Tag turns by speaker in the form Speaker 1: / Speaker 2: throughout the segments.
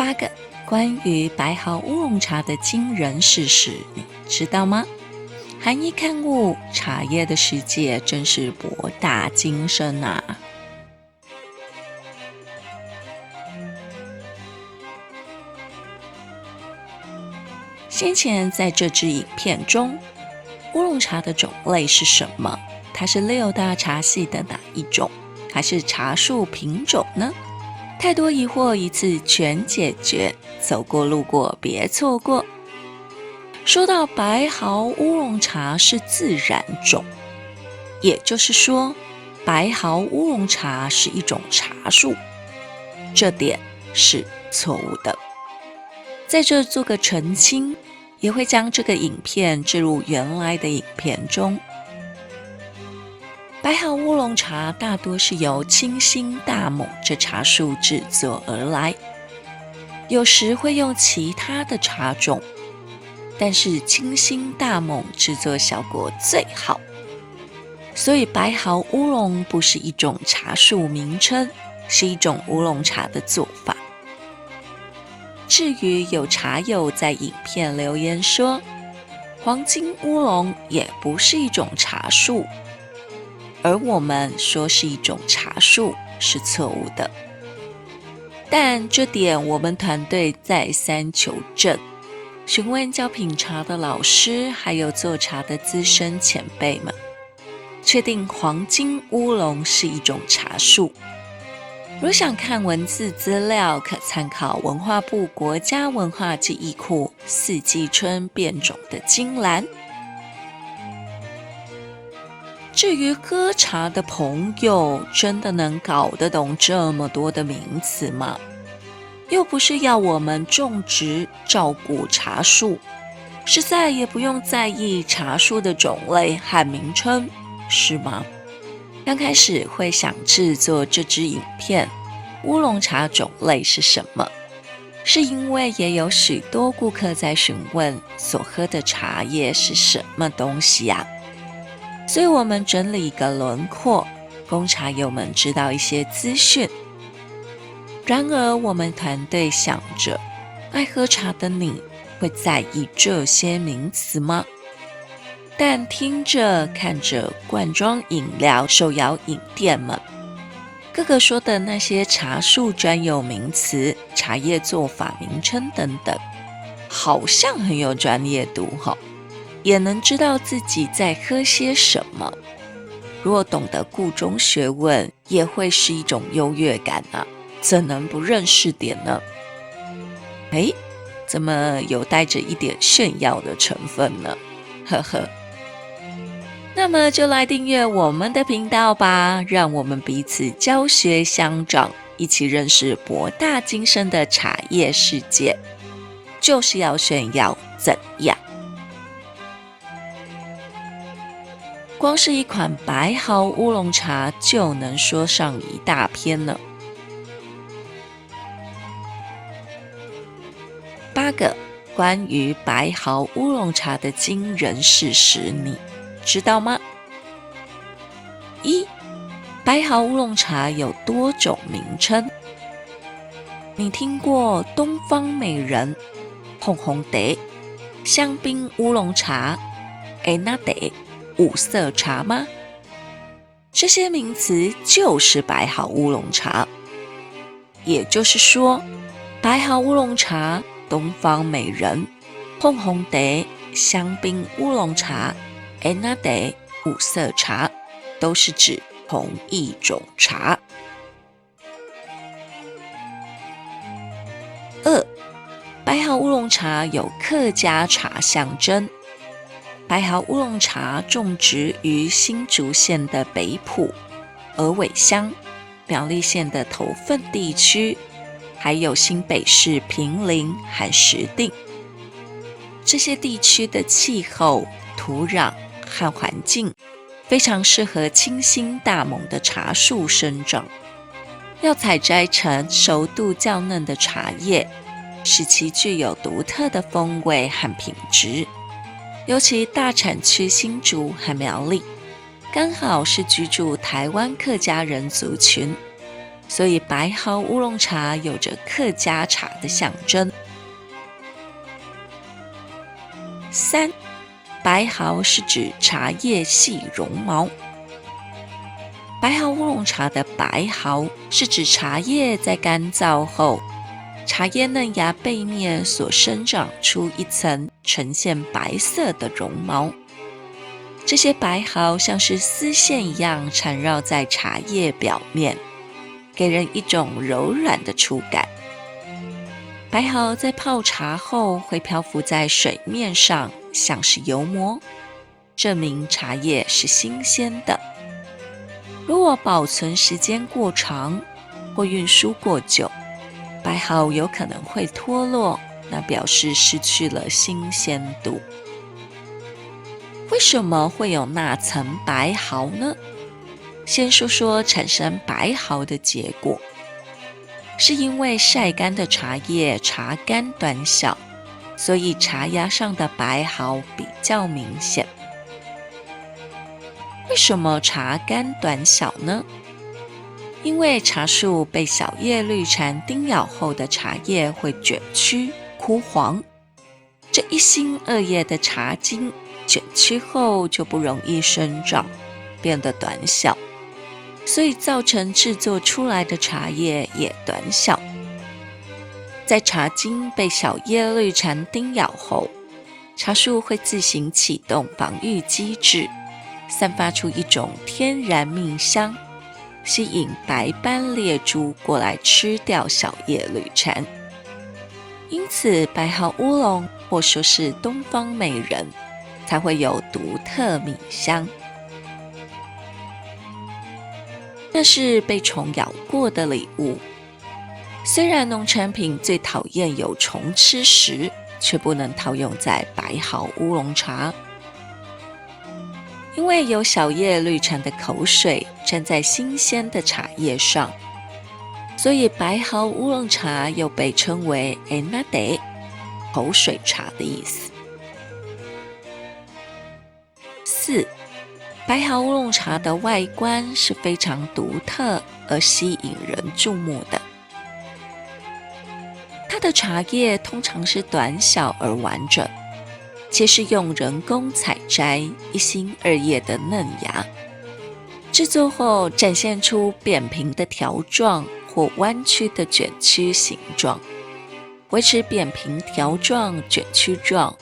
Speaker 1: 8个关于白毫乌龙茶的惊人事实，你知道吗？含义刊物，茶叶的世界真是博大精深啊！先前在这支影片中，乌龙茶的种类是什么？它是6大茶系的哪一种？还是茶树品种呢？太多疑惑一次全解决，走过路过别错过。说到白毫乌龙茶是自然种，也就是说，白毫乌龙茶是一种茶树，这点是错误的。在这做个澄清，也会将这个影片置入原来的影片中。白毫乌龙茶大多是由青心大猛这茶树制作而来，有时会用其他的茶种，但是青心大猛制作效果最好，所以白毫乌龙不是一种茶树名称，是一种乌龙茶的做法。至于有茶友在影片留言说，黄金乌龙也不是一种茶树，而我们说是一种茶树是错误的，但这点我们团队再三求证，询问教品茶的老师，还有做茶的资深前辈们，确定黄金乌龙是一种茶树。如想看文字资料，可参考文化部国家文化记忆库四季春变种的金兰。至于喝茶的朋友，真的能搞得懂这么多的名词吗？又不是要我们种植照顾茶树，实在也不用在意茶树的种类和名称，是吗？刚开始会想制作这支影片，乌龙茶种类是什么？是因为也有许多顾客在询问所喝的茶叶是什么东西啊，所以我们整理一个轮廓，供茶友们知道一些资讯。然而我们团队想着，爱喝茶的你会在意这些名词吗？但听着看着罐装饮料手摇饮店们各个说的那些茶树专有名词、茶叶做法名称等等，好像很有专业度也能知道自己在喝些什么。如果懂得顾中学问，也会是一种优越感啊，怎能不认识点呢？怎么有带着一点炫耀的成分呢？呵呵。那么就来订阅我们的频道吧，让我们彼此教学相长，一起认识博大精深的茶叶世界。就是要炫耀，怎样？光是一款白毫乌龙茶就能说上一大篇呢。8个关于白毫乌龙茶的惊人事实，你知道吗？1. 白毫乌龙茶有多种名称。你听过东方美人、红红茶、香槟乌龙茶、艾纳茶、五色茶吗？这些名词就是白毫乌龙茶。也就是说，白毫乌龙茶、东方美人、红红茶、香槟乌龙茶、艾纳茶、五色茶都是指同一种茶。2. 白毫乌龙茶有客家茶象征。白毫乌龙茶种植于新竹县的北埔、鹅尾乡、苗栗县的头份地区，还有新北市坪林和石碇。这些地区的气候、土壤和环境非常适合青心大猛的茶树生长。要采摘成熟度较嫩的茶叶，使其具有独特的风味和品质。尤其大产区新竹和苗栗，刚好是居住台湾客家人族群，所以白毫乌龙茶有着客家茶的象征。3. 白毫是指茶叶细绒毛。白毫乌龙茶的白毫是指茶叶在干燥后，茶叶嫩芽背面所生长出一层呈现白色的绒毛，这些白毫像是丝线一样缠绕在茶叶表面，给人一种柔软的触感。白毫在泡茶后会漂浮在水面上，像是油膜，证明茶叶是新鲜的。如果保存时间过长或运输过久，白毫有可能会脱落，那表示失去了新鲜度。为什么会有那层白毫呢？先说说产生白毫的结果，是因为晒干的茶叶茶干短小，所以茶芽上的白毫比较明显。为什么茶干短小呢？因为茶树被小叶绿蝉叮咬后的茶叶会卷曲枯黄，这一心二叶的茶茎卷曲后就不容易生长，变得短小，所以造成制作出来的茶叶也短小。在茶茎被小叶绿蝉叮咬后，茶树会自行启动防御机制，散发出一种天然蜜香，吸引白斑猎蛛过来吃掉小叶绿蝉。因此白毫乌龙或说是东方美人才会有独特蜜香。那是被虫咬过的礼物。虽然农产品最讨厌有虫吃时，却不能套用在白毫乌龙茶，因为有小叶绿蝉的口水粘在新鲜的茶叶上，所以白毫乌龙茶又被称为 enade 口水茶的意思。4. 白毫乌龙茶的外观是非常独特而吸引人注目的。它的茶叶通常是短小而完整，且是用人工采摘一心二叶的嫩芽，制作后展现出扁平的条状或弯曲的卷曲形状，维持扁平条状卷曲状，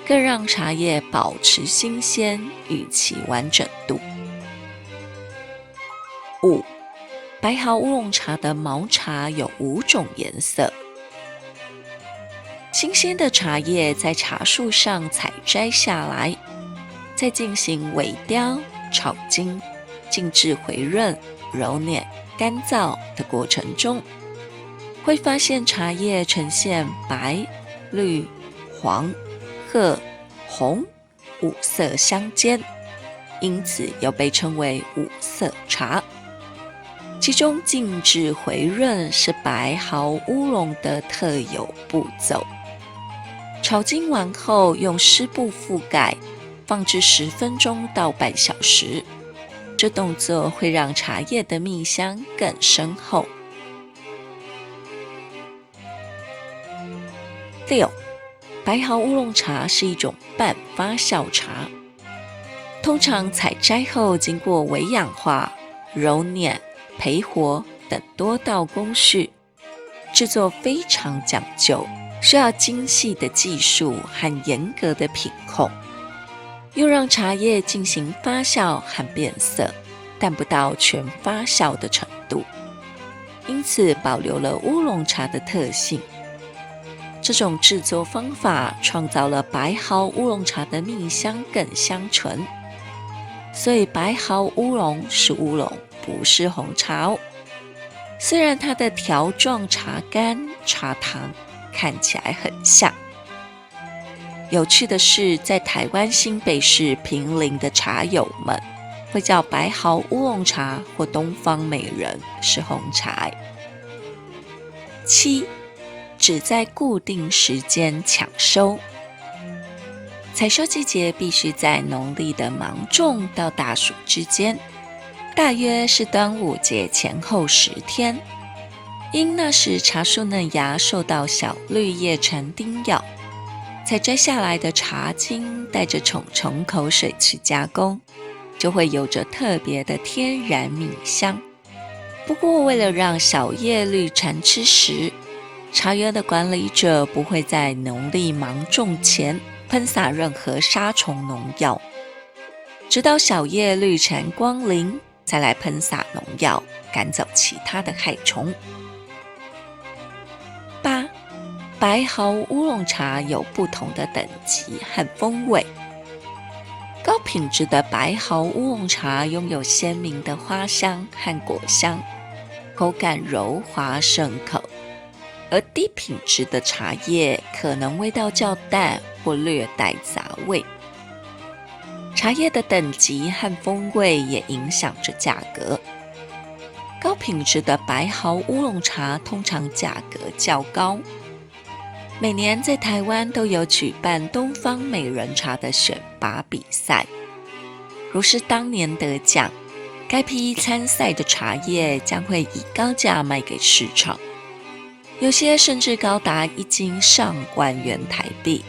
Speaker 1: 更让茶叶保持新鲜与其完整度。5. 白毫乌龙茶的毛茶有5种颜色。新鲜的茶叶在茶树上采摘下来，再进行萎凋、炒精、静置回润、揉捻、干燥的过程中，会发现茶叶呈现白、绿、黄、褐、红5色相间，因此又被称为5色茶。其中静置回润是白毫乌龙的特有步骤。炒精完后用湿布覆盖，放置10分钟到半小时，这动作会让茶叶的蜜香更深厚。6. 白毫乌龙茶是一种半发酵茶，通常采摘后经过微氧化、揉捻、焙火等多道工序，制作非常讲究，需要精细的技术和严格的品控，又让茶叶进行发酵和变色，但不到全发酵的程度，因此保留了乌龙茶的特性。这种制作方法创造了白毫乌龙茶的蜜香更香醇，所以白毫乌龙是乌龙，不是红茶哦。虽然它的条状茶干、茶糖看起来很像。有趣的是，在台湾新北市坪林的茶友们会叫白毫乌龙茶或东方美人是红茶。7. 只在固定时间抢收。采收季节必须在农历的芒种到大暑之间，大约是端午节前后10天。因那时茶树嫩芽受到小绿叶蝉叮咬，才摘下来的茶茎带着虫虫口水去加工，就会有着特别的天然米香。不过为了让小叶绿蝉吃食，茶园的管理者不会在农历芒种前喷洒任何杀虫农药，直到小叶绿蝉光临再来喷洒农药，赶走其他的害虫。8. 白毫乌龙茶有不同的等级和风味。高品质的白毫乌龙茶拥有鲜明的花香和果香，口感柔滑顺口，而低品质的茶叶可能味道较淡或略带杂味。茶叶的等级和风味也影响着价格。高品质的白毫乌龙茶通常价格较高。每年在台湾都有举办东方美人茶的选拔比赛，如是当年得奖，该批参赛的茶叶将会以高价卖给市场，有些甚至高达1斤上万元台币，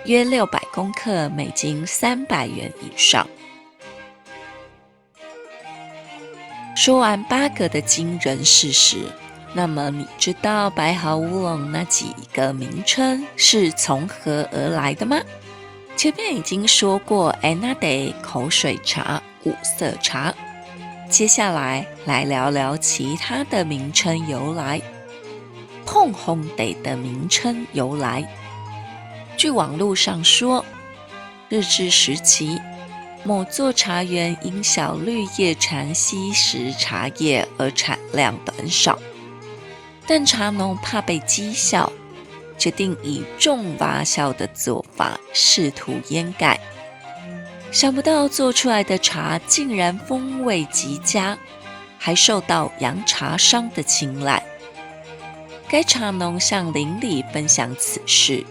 Speaker 1: 约600公克，每斤300元以上。说完8个的惊人事实，那么你知道白毫乌龙那几个名称是从何而来的吗？前面已经说过那得口水茶、五色茶，接下来来聊聊其他的名称由来。碰红得的名称由来，据网络上说，日治时期某座茶园因小绿叶蝉吸食茶叶而产量短少，但茶农怕被讥笑，决定以重发酵的做法试图掩盖。想不到做出来的茶竟然风味极佳，还受到洋茶商的青睐。该茶农向邻里分享此事，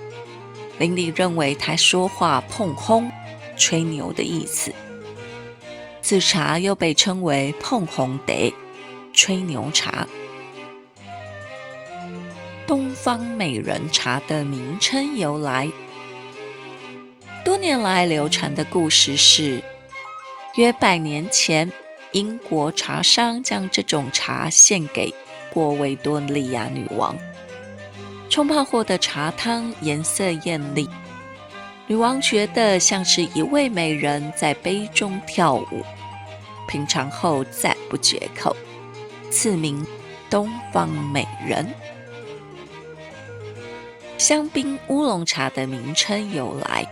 Speaker 1: 邻里认为他说话碰轰，吹牛的意思。此茶又被称为碰红得，吹牛茶。东方美人茶的名称由来，多年来流传的故事是，约100年前，英国茶商将这种茶献给过维多利亚女王，冲泡后的茶汤颜色艳丽，女王觉得像是一位美人在杯中跳舞，品尝后赞不绝口，赐名东方美人。香槟乌龙茶的名称由来，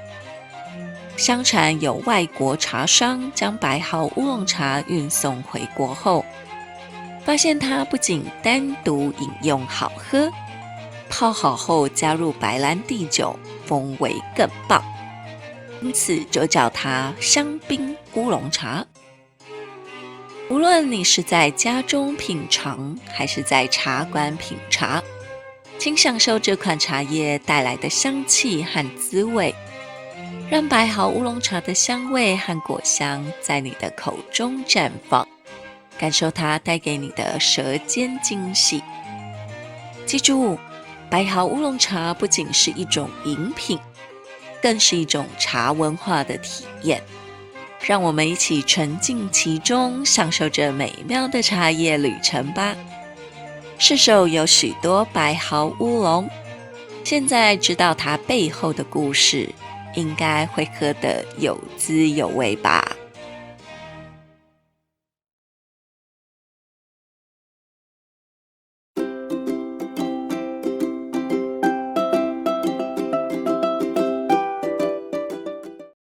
Speaker 1: 相传有外国茶商将白毫乌龙茶运送回国后，发现它不仅单独饮用好喝，泡好后加入白兰地酒，风味更棒，因此就叫它香槟乌龙茶。无论你是在家中品尝，还是在茶馆品茶，请享受这款茶叶带来的香气和滋味，让白毫乌龙茶的香味和果香在你的口中绽放，感受它带给你的舌尖惊喜。记住，白毫乌龙茶不仅是一种饮品，更是一种茶文化的体验。让我们一起沉浸其中，享受这美妙的茶叶旅程吧。市售有许多白毫乌龙，现在知道它背后的故事，应该会喝得有滋有味吧。